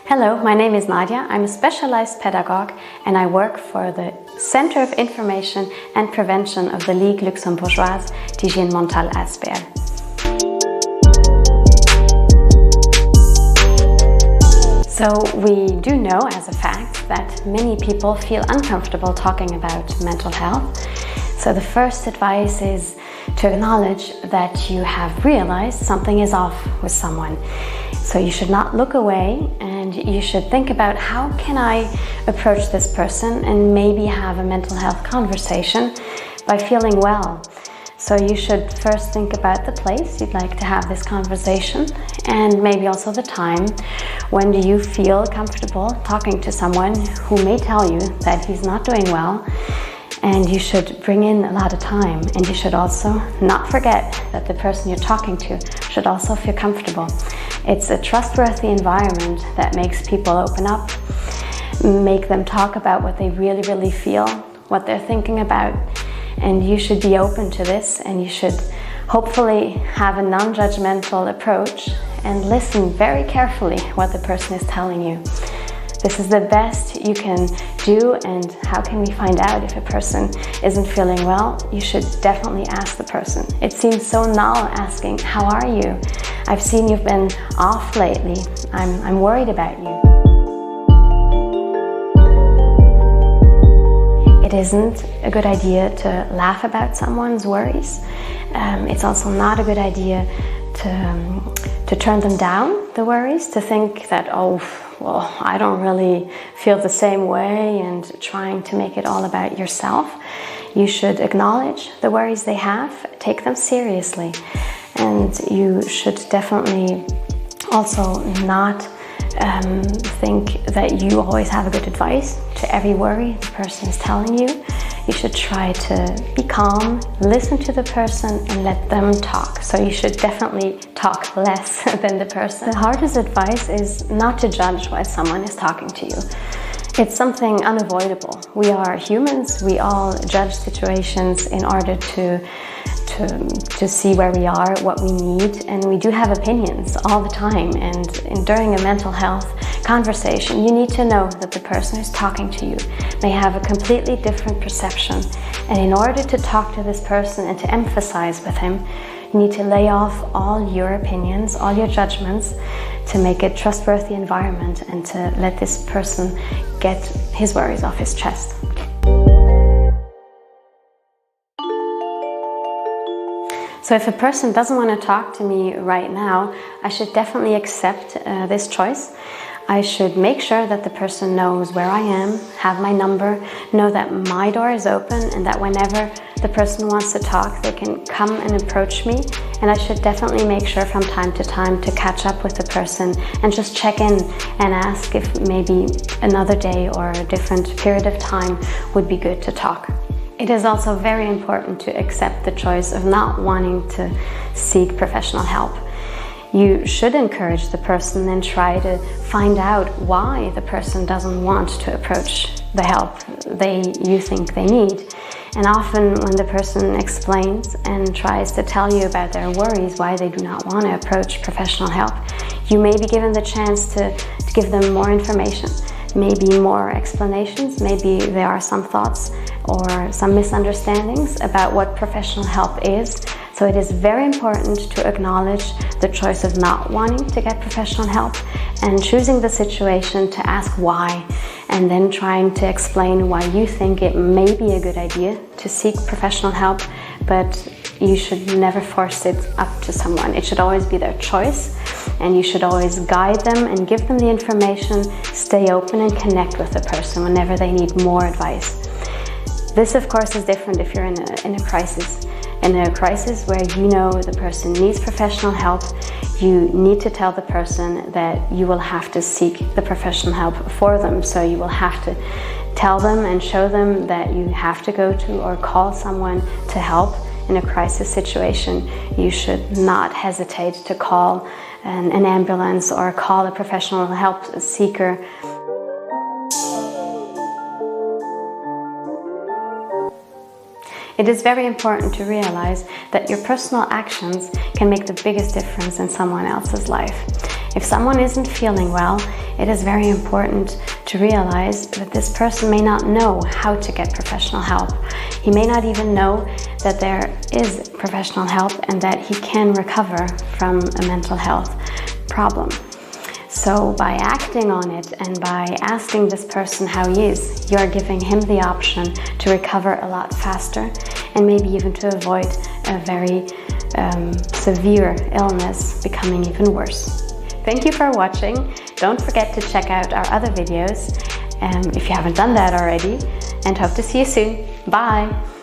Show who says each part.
Speaker 1: Hello, my name is Nadia. I'm a specialized pedagogue and I work for the Center of Information and Prevention of the Ligue Luxembourgeoise d'Hygiène Mentale Asper. So we do know as a fact that many people feel uncomfortable talking about mental health. So the first advice is to acknowledge that you have realized something is off with someone. So you should not look away and you should think about how can I approach this person and maybe have a mental health conversation by feeling well. So you should first think about the place you'd like to have this conversation and maybe also the time. When do you feel comfortable talking to someone who may tell you that he's not doing well? And you should bring in a lot of time, and you should also not forget that the person you're talking to should also feel comfortable. It's a trustworthy environment that makes people open up, make them talk about what they really feel, what they're thinking about, and you should be open to this, and you should hopefully have a non-judgmental approach and listen very carefully what the person is telling you. This is the best you can do, and how can we find out if a person isn't feeling well? You should definitely ask the person. It seems so null asking, how are you? I've seen you've been off lately. I'm worried about you. It isn't a good idea to laugh about someone's worries. It's also not a good idea to turn them down, the worries, to think that, oh, well, I don't really feel the same way, and trying to make it all about yourself. You should acknowledge the worries they have, take them seriously, and you should definitely also not think that you always have a good advice to every worry the person is telling you. You should try to be calm, listen to the person and let them talk. So you should definitely talk less than the person. The hardest advice is not to judge why someone is talking to you. It's something unavoidable. We are humans. We all judge situations in order to see where we are, what we need, and we do have opinions all the time. And during a mental health conversation, you need to know that the person who's talking to you may have a completely different perception. And in order to talk to this person and to emphasize with him, you need to lay off all your opinions, all your judgments, to make a trustworthy environment and to let this person get his worries off his chest. So if a person doesn't want to talk to me right now, I should definitely accept this choice. I should make sure that the person knows where I am, have my number, know that my door is open, and that whenever the person wants to talk, they can come and approach me. And I should definitely make sure from time to time to catch up with the person and just check in and ask if maybe another day or a different period of time would be good to talk. It is also very important to accept the choice of not wanting to seek professional help. You should encourage the person and try to find out why the person doesn't want to approach the help you think they need. And often when the person explains and tries to tell you about their worries, why they do not want to approach professional help, you may be given the chance to give them more information, maybe more explanations, maybe there are some thoughts or some misunderstandings about what professional help is. So it is very important to acknowledge the choice of not wanting to get professional help and choosing the situation to ask why, and then trying to explain why you think it may be a good idea to seek professional help, but you should never force it up to someone. It should always be their choice, and you should always guide them and give them the information, stay open and connect with the person whenever they need more advice. This, of course, is different if you're in a crisis. In a crisis where you know the person needs professional help, you need to tell the person that you will have to seek the professional help for them. So you will have to tell them and show them that you have to go to or call someone to help. In a crisis situation, you should not hesitate to call an ambulance or call a professional help seeker. It is very important to realize that your personal actions can make the biggest difference in someone else's life. If someone isn't feeling well, it is very important to realize that this person may not know how to get professional help. He may not even know that there is professional help and that he can recover from a mental health problem. So by acting on it and by asking this person how he is, you are giving him the option to recover a lot faster and maybe even to avoid a very severe illness becoming even worse. Thank you for watching. Don't forget to check out our other videos if you haven't done that already, and hope to see you soon. Bye!